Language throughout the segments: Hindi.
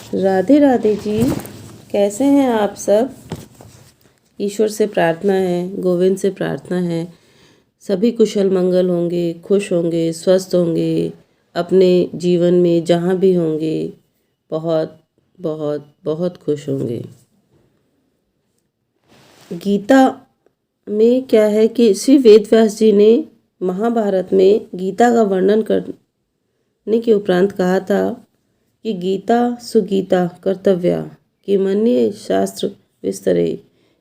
राधे राधे जी। कैसे हैं आप सब। ईश्वर से प्रार्थना है, गोविंद से प्रार्थना है, सभी कुशल मंगल होंगे, खुश होंगे, स्वस्थ होंगे, अपने जीवन में जहाँ भी होंगे बहुत बहुत बहुत खुश होंगे। गीता में क्या है कि श्री वेदव्यास जी ने महाभारत में गीता का वर्णन करने के उपरांत कहा था कि गीता सुगीता कर्तव्या कि मन्ये शास्त्र विस्तरे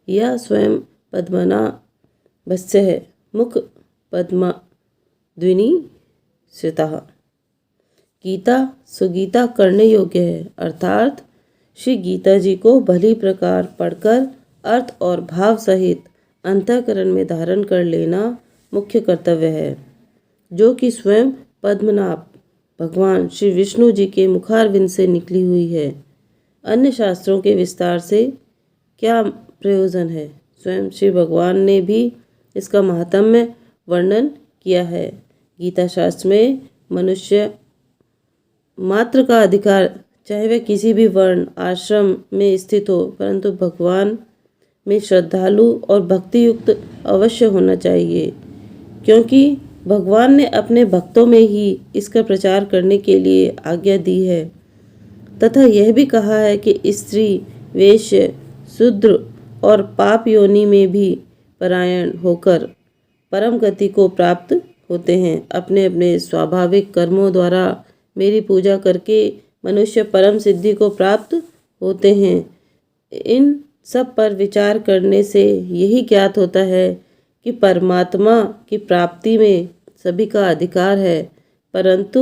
या स्वयं पद्मना भस्य है मुख पद्मा द्विनी श्रिता। गीता सुगीता करने योग्य है, अर्थात श्री गीता जी को भली प्रकार पढ़कर अर्थ और भाव सहित अंतःकरण में धारण कर लेना मुख्य कर्तव्य है, जो कि स्वयं पद्मनाभ भगवान श्री विष्णु जी के मुखारविंद से निकली हुई है। अन्य शास्त्रों के विस्तार से क्या प्रयोजन है। स्वयं श्री भगवान ने भी इसका महात्म्य वर्णन किया है। गीता शास्त्र में मनुष्य मात्र का अधिकार, चाहे वह किसी भी वर्ण आश्रम में स्थित हो, परंतु भगवान में श्रद्धालु और भक्ति युक्त अवश्य होना चाहिए, क्योंकि भगवान ने अपने भक्तों में ही इसका प्रचार करने के लिए आज्ञा दी है तथा यह भी कहा है कि स्त्री, वेश्य, शूद्र और पाप योनि में भी परायण होकर परम गति को प्राप्त होते हैं। अपने अपने स्वाभाविक कर्मों द्वारा मेरी पूजा करके मनुष्य परम सिद्धि को प्राप्त होते हैं। इन सब पर विचार करने से यही ज्ञात होता है कि परमात्मा की प्राप्ति में सभी का अधिकार है, परंतु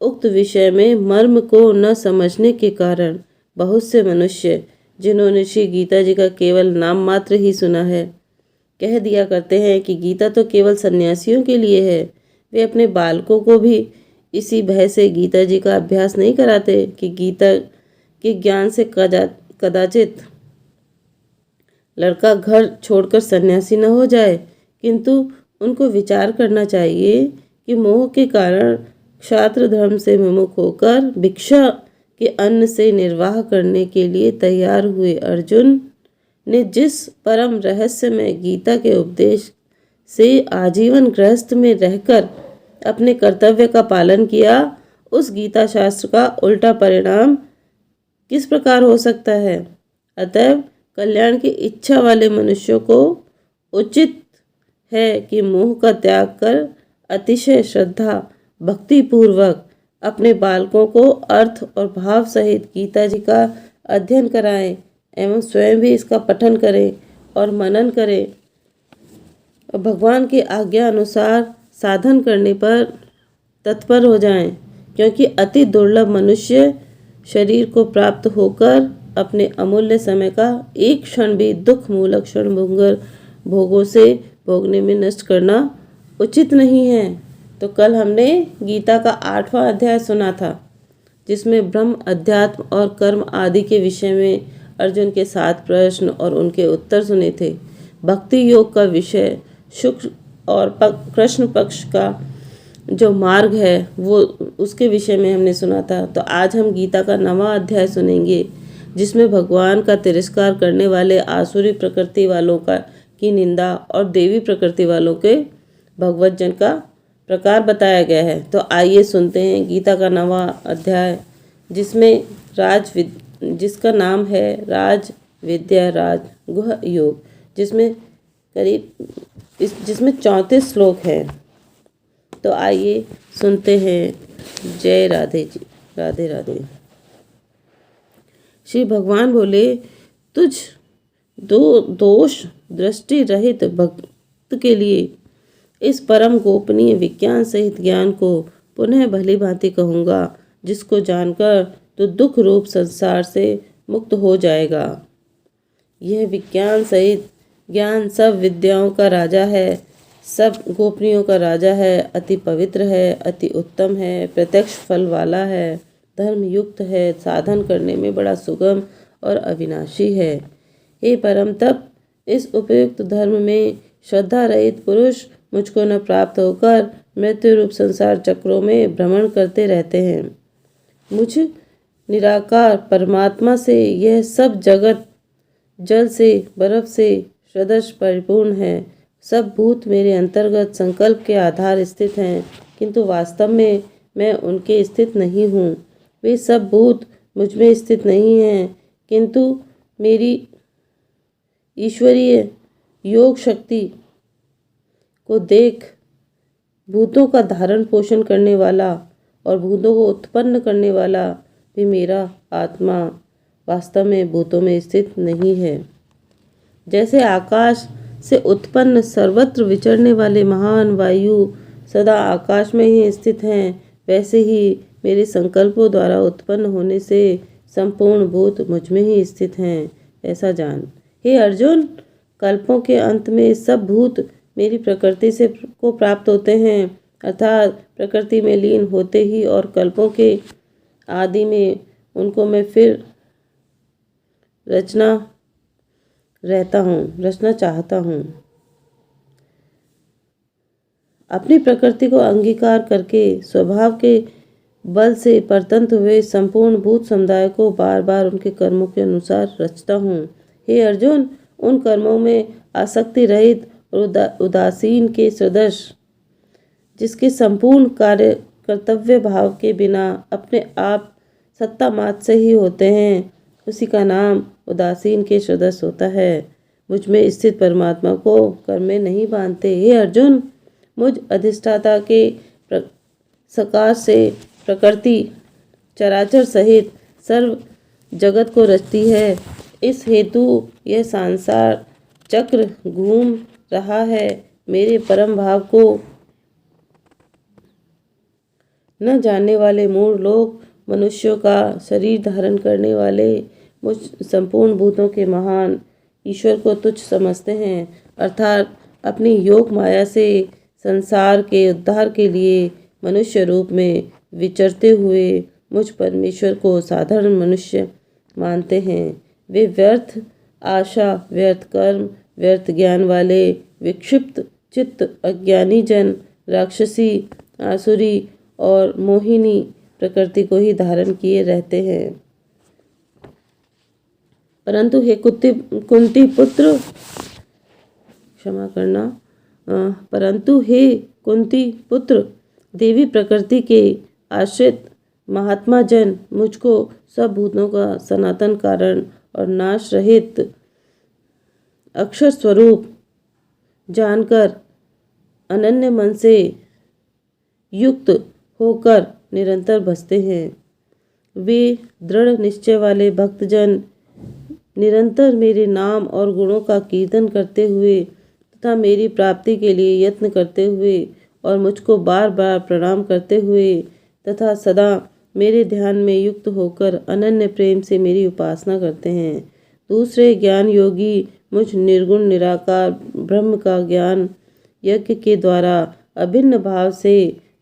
उक्त विषय में मर्म को न समझने के कारण बहुत से मनुष्य, जिन्होंने श्री गीता जी का केवल नाम मात्र ही सुना है, कह दिया करते हैं कि गीता तो केवल सन्यासियों के लिए है। वे अपने बालकों को भी इसी भय से गीता जी का अभ्यास नहीं कराते कि गीता के ज्ञान से कदाचित लड़का घर छोड़कर सन्यासी न हो जाए, किंतु उनको विचार करना चाहिए कि मोह के कारण क्षात्र धर्म से विमुख होकर भिक्षा के अन्न से निर्वाह करने के लिए तैयार हुए अर्जुन ने जिस परम रहस्य में गीता के उपदेश से आजीवन गृहस्थ में रहकर अपने कर्तव्य का पालन किया, उस गीता शास्त्र का उल्टा परिणाम किस प्रकार हो सकता है। अतएव कल्याण की इच्छा वाले मनुष्यों को उचित है कि मोह का त्याग कर अतिशय श्रद्धा भक्ति पूर्वक अपने बालकों को अर्थ और भाव सहित गीता जी का अध्ययन कराएं एवं स्वयं भी इसका पठन करें और मनन करें और भगवान की आज्ञा अनुसार साधन करने पर तत्पर हो जाएं, क्योंकि अति दुर्लभ मनुष्य शरीर को प्राप्त होकर अपने अमूल्य समय का एक क्षण भी दुख मूलक क्षण भोगों से भोगने में नष्ट करना उचित नहीं है। तो कल हमने गीता का 8वां अध्याय सुना था, जिसमें ब्रह्म, अध्यात्म और कर्म आदि के विषय में अर्जुन के 7 प्रश्न और उनके उत्तर सुने थे। भक्ति योग का विषय, शुक्ल और कृष्ण पक्ष का जो मार्ग है वो उसके विषय में हमने सुना था। तो आज हम गीता का 9वां अध्याय सुनेंगे, जिसमें भगवान का तिरस्कार करने वाले आसुरी प्रकृति वालों की निंदा और देवी प्रकृति वालों के भगवत जन का प्रकार बताया गया है। तो आइए सुनते हैं गीता का 9वां अध्याय, जिसका नाम है राज विद्या राज गुह योग, जिसमें 34 श्लोक हैं। तो आइए सुनते हैं। जय राधे जी। राधे राधे। श्री भगवान बोले, तुझ दोष दृष्टि रहित भक्त के लिए इस परम गोपनीय विज्ञान सहित ज्ञान को पुनः भली भांति कहूँगा, जिसको जानकर तो दुख रूप संसार से मुक्त हो जाएगा। यह विज्ञान सहित ज्ञान सब विद्याओं का राजा है, सब गोपनीयों का राजा है, अति पवित्र है, अति उत्तम है, प्रत्यक्ष फल वाला है, धर्म युक्त है, साधन करने में बड़ा सुगम और अविनाशी है। हे परम तप, इस उपयुक्त धर्म में श्रद्धा रहित पुरुष मुझको न प्राप्त होकर मृत्यु रूप संसार चक्रों में भ्रमण करते रहते हैं। मुझ निराकार परमात्मा से यह सब जगत जल से बर्फ से सदृश परिपूर्ण है। सब भूत मेरे अंतर्गत संकल्प के आधार स्थित हैं, किंतु वास्तव में मैं उनके स्थित नहीं हूँ। वे सब भूत मुझ में स्थित नहीं हैं, किंतु मेरी ईश्वरीय योग शक्ति को देख भूतों का धारण पोषण करने वाला और भूतों को उत्पन्न करने वाला भी मेरा आत्मा वास्तव में भूतों में स्थित नहीं है। जैसे आकाश से उत्पन्न सर्वत्र विचरने वाले महान वायु सदा आकाश में ही स्थित हैं, वैसे ही मेरे संकल्पों द्वारा उत्पन्न होने से संपूर्ण भूत मुझ में ही स्थित हैं, ऐसा जान। हे अर्जुन, कल्पों के अंत में सब भूत मेरी प्रकृति से को प्राप्त होते हैं, अर्थात प्रकृति में लीन होते ही, और कल्पों के आदि में उनको मैं फिर रचना चाहता हूँ। अपनी प्रकृति को अंगीकार करके स्वभाव के बल से परतंत्र हुए संपूर्ण भूत समुदाय को बार बार उनके कर्मों के अनुसार रचता हूँ। हे अर्जुन, उन कर्मों में आसक्ति रहित और उदासीन के सदृश, जिसके संपूर्ण कार्य कर्तव्य भाव के बिना अपने आप सत्ता मात्र से ही होते हैं, उसी का नाम उदासीन के सदृश होता है। मुझ में स्थित परमात्मा को कर्म में नहीं बांधते। हे अर्जुन, मुझ अधिष्ठाता के सकाश से प्रकृति चराचर सहित सर्व जगत को रचती है। इस हेतु यह संसार चक्र घूम रहा है। मेरे परम भाव को न जानने वाले मूढ़ लोग मनुष्यों का शरीर धारण करने वाले मुझ संपूर्ण भूतों के महान ईश्वर को तुच्छ समझते हैं, अर्थात अपनी योग माया से संसार के उद्धार के लिए मनुष्य रूप में विचरते हुए मुझ परमेश्वर को साधारण मनुष्य मानते हैं। वे व्यर्थ आशा, व्यर्थ कर्म, व्यर्थ ज्ञान वाले विक्षिप्त चित्त अज्ञानी जन राक्षसी, आसुरी और मोहिनी प्रकृति को ही धारण किए रहते हैं। परंतु हे कुंती पुत्र, क्षमा करना, परंतु हे कुंती पुत्र, देवी प्रकृति के आश्रित महात्मा जन मुझको सब भूतों का सनातन कारण और नाश रहित अक्षर स्वरूप जानकर अनन्य मन से युक्त होकर निरंतर भजते हैं। वे दृढ़ निश्चय वाले भक्तजन निरंतर मेरे नाम और गुणों का कीर्तन करते हुए तथा मेरी प्राप्ति के लिए यत्न करते हुए और मुझको बार बार प्रणाम करते हुए तथा सदा मेरे ध्यान में युक्त होकर अनन्य प्रेम से मेरी उपासना करते हैं। दूसरे ज्ञान योगी मुझ निर्गुण निराकार ब्रह्म का ज्ञान यज्ञ के द्वारा अभिन्न भाव से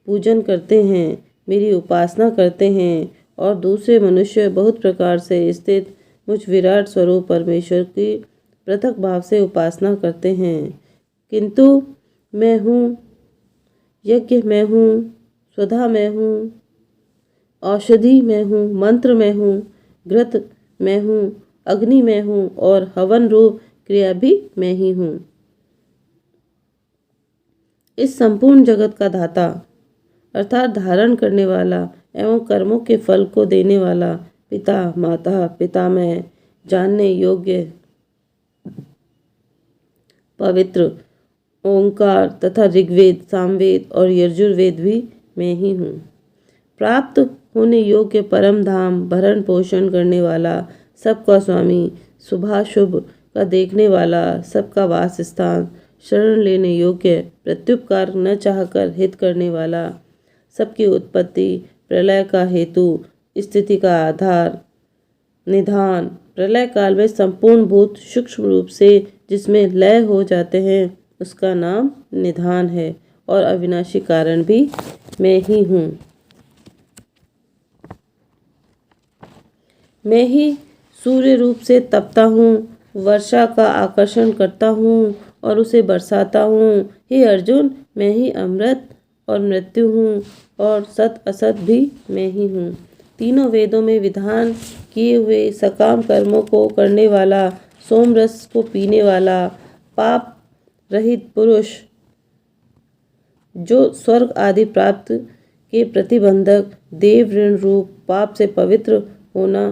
पूजन करते हैं, मेरी उपासना करते हैं, और दूसरे मनुष्य बहुत प्रकार से स्थित मुझ विराट स्वरूप परमेश्वर की पृथक भाव से उपासना करते हैं। किंतु मैं हूँ, यज्ञ मैं हूँ, स्वधा मैं हूँ, औषधि मैं हूँ, मंत्र मैं हूँ, घृत मैं हूँ, अग्नि मैं हूँ और हवन रूप क्रिया भी मैं ही हूँ। इस संपूर्ण जगत का धाता अर्थात धारण करने वाला एवं कर्मों के फल को देने वाला पिता, माता, पितामह, जानने योग्य पवित्र ओंकार तथा ऋग्वेद, सामवेद और यजुर्वेद भी मैं ही हूँ। प्राप्त होने योग्य परम धाम, भरण पोषण करने वाला, सबका स्वामी, शुभाशुभ का देखने वाला, सबका वास स्थान, शरण लेने योग्य, प्रत्युपकार न चाहकर हित करने वाला, सबकी उत्पत्ति, प्रलय का हेतु, स्थिति का आधार, निधान, प्रलय काल में संपूर्ण भूत सूक्ष्म रूप से जिसमें लय हो जाते हैं उसका नाम निधान है, और अविनाशी कारण भी मैं ही हूँ। मैं ही सूर्य रूप से तपता हूँ, वर्षा का आकर्षण करता हूँ और उसे बरसाता हूँ। हे अर्जुन, मैं ही अमृत और मृत्यु हूँ और सत असत भी मैं ही हूँ। तीनों वेदों में विधान किए हुए सकाम कर्मों को करने वाला, सोमरस को पीने वाला, पाप रहित पुरुष जो स्वर्ग आदि प्राप्त के प्रतिबंधक, देव ऋण रूप पाप से पवित्र होना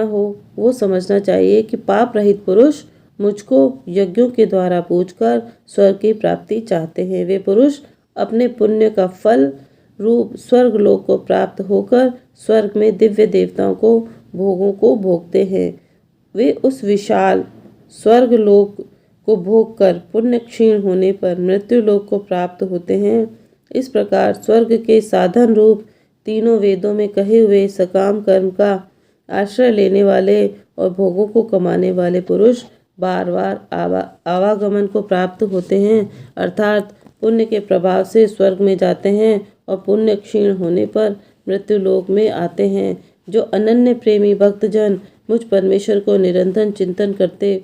हो, वो समझना चाहिए कि पाप रहित पुरुष मुझको यज्ञों के द्वारा पूजकर स्वर्ग की प्राप्ति चाहते हैं। वे पुरुष अपने पुण्य का फल रूप स्वर्ग लोक को प्राप्त होकर स्वर्ग में दिव्य देवताओं को भोगों को भोगते हैं। वे उस विशाल स्वर्ग लोक को भोग कर पुण्य क्षीण होने पर मृत्यु लोक को प्राप्त होते हैं। इस प्रकार स्वर्ग के साधन रूप तीनों वेदों में कहे हुए सकाम कर्म का आश्रय लेने वाले और भोगों को कमाने वाले पुरुष बार बार आवागमन को प्राप्त होते हैं, अर्थात पुण्य के प्रभाव से स्वर्ग में जाते हैं और पुण्य क्षीण होने पर मृत्यु लोक में आते हैं। जो अनन्य प्रेमी भक्तजन मुझ परमेश्वर को निरंतर चिंतन करते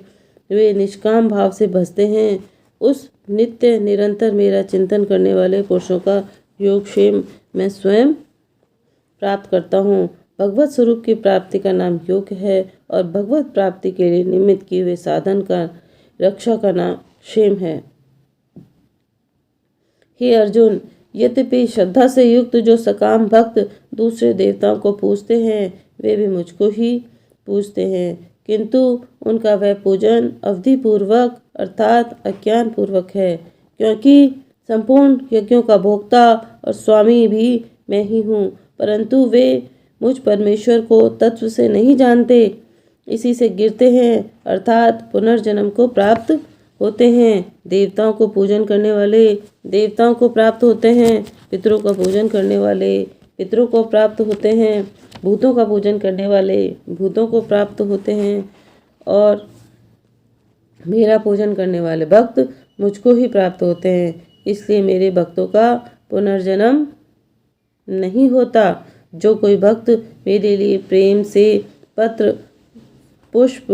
वे निष्काम भाव से भजते हैं, उस नित्य निरंतर मेरा चिंतन करने वाले पुरुषों का योगक्षेम मैं स्वयं प्राप्त करता हूँ। भगवत स्वरूप की प्राप्ति का नाम योग है और भगवत प्राप्ति के लिए निमित्त किए हुए साधन का रक्षा का नाम क्षेम है। हे अर्जुन, यद्यपि श्रद्धा से युक्त जो सकाम भक्त दूसरे देवताओं को पूजते हैं वे भी मुझको ही पूजते हैं, किंतु उनका वह पूजन अवधि पूर्वक अर्थात अज्ञान पूर्वक है, क्योंकि संपूर्ण यज्ञों का भोक्ता और स्वामी भी मैं ही हूँ, परंतु वे मुझ परमेश्वर को तत्व से नहीं जानते, इसी से गिरते हैं अर्थात पुनर्जन्म को प्राप्त होते हैं। देवताओं को पूजन करने वाले देवताओं को प्राप्त होते हैं, पितरों का पूजन करने वाले पितरों को प्राप्त होते हैं, भूतों का पूजन करने वाले भूतों को प्राप्त होते हैं और मेरा पूजन करने वाले भक्त मुझको ही प्राप्त होते हैं। इसलिए मेरे भक्तों का पुनर्जन्म नहीं होता। जो कोई भक्त मेरे लिए प्रेम से पत्र, पुष्प,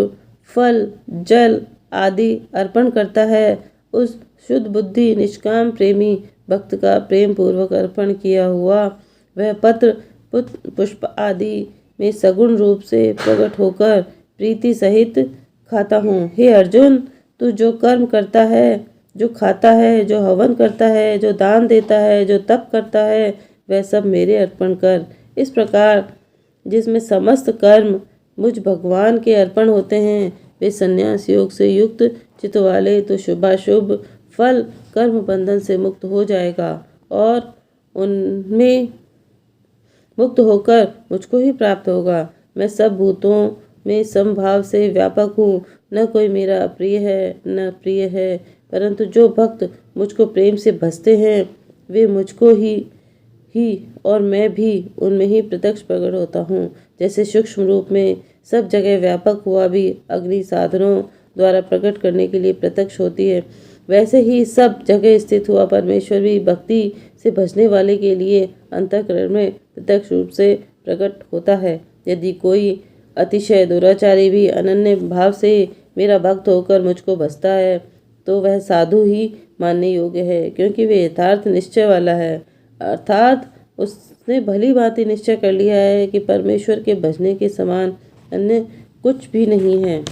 फल, जल आदि अर्पण करता है, उस शुद्ध बुद्धि निष्काम प्रेमी भक्त का प्रेम पूर्वक अर्पण किया हुआ वह पत्र, पुष्प आदि में सगुण रूप से प्रकट होकर प्रीति सहित खाता हूँ। हे अर्जुन, तू जो कर्म करता है, जो खाता है, जो हवन करता है, जो दान देता है, जो तप करता है, वह सब मेरे अर्पण कर। इस प्रकार जिसमें समस्त कर्म मुझ भगवान के अर्पण होते हैं वे संन्यास योग से युक्त चित्त वाले तो शुभाशुभ फल कर्म बंधन से मुक्त हो जाएगा और उनमें मुक्त होकर मुझको ही प्राप्त होगा। मैं सब भूतों में समभाव से व्यापक हूँ, न कोई मेरा प्रिय है न प्रिय है, परंतु जो भक्त मुझको प्रेम से भजते हैं वे मुझको ही और मैं भी उनमें ही प्रत्यक्ष प्रकट होता हूँ। जैसे सूक्ष्म रूप में सब जगह व्यापक हुआ भी अग्नि साधनों द्वारा प्रकट करने के लिए प्रत्यक्ष होती है, वैसे ही सब जगह स्थित हुआ परमेश्वर भी भक्ति से भजने वाले के लिए अंतःकरण में प्रत्यक्ष रूप से प्रकट होता है। यदि कोई अतिशय दुराचारी भी अनन्य भाव से मेरा भक्त होकर मुझको भजता है तो वह साधु ही मानने योग्य है, क्योंकि वे यथार्थ निश्चय वाला है, अर्थात उसने भली भांति निश्चय कर लिया है कि परमेश्वर के भजने के समान अन्य कुछ भी नहीं है।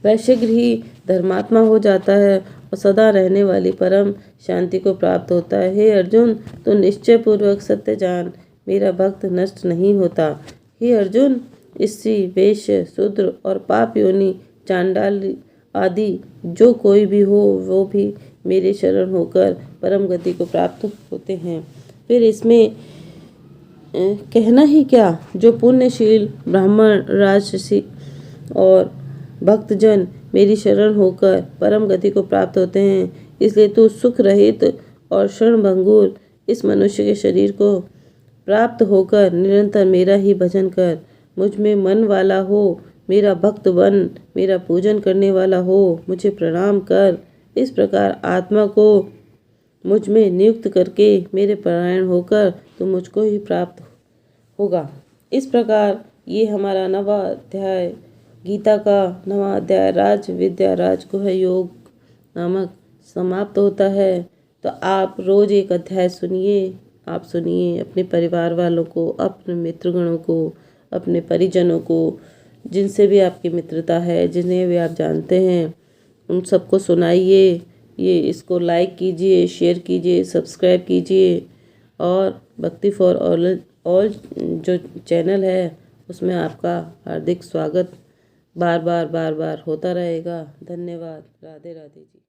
वह शीघ्र ही धर्मात्मा हो जाता है और सदा रहने वाली परम शांति को प्राप्त होता है। हे अर्जुन, तो निश्चय पूर्वक सत्य जान, मेरा भक्त नष्ट नहीं होता। हे अर्जुन, स्त्री, वैश्य, शूद्र और पाप योनि, चांडाल आदि जो कोई भी हो वो भी मेरे शरण होकर परम गति को प्राप्त होते हैं। फिर इसमें कहना ही क्या, जो पुण्यशील ब्राह्मण, राजर्षि और भक्तजन मेरी शरण होकर परम गति को प्राप्त होते हैं, इसलिए तू सुख रहित और क्षणभंगुर इस मनुष्य के शरीर को प्राप्त होकर निरंतर मेरा ही भजन कर। मुझ में मन वाला हो, मेरा भक्त बन, मेरा पूजन करने वाला हो, मुझे प्रणाम कर। इस प्रकार आत्मा को मुझ में नियुक्त करके मेरे परायण होकर तो मुझको ही प्राप्त होगा। इस प्रकार ये हमारा नवा अध्याय, गीता का नवा अध्याय राज विद्या राजगुह योग नामक समाप्त होता है। तो आप रोज एक अध्याय सुनिए, आप सुनिए, अपने परिवार वालों को, अपने मित्रगणों को, अपने परिजनों को, जिनसे भी आपकी मित्रता है, जिन्हें भी आप जानते हैं, उन सबको सुनाइए। ये इसको लाइक कीजिए, शेयर कीजिए, सब्सक्राइब कीजिए और भक्ति फॉर ऑल जो चैनल है उसमें आपका हार्दिक स्वागत बार बार होता रहेगा। धन्यवाद। राधे राधे जी।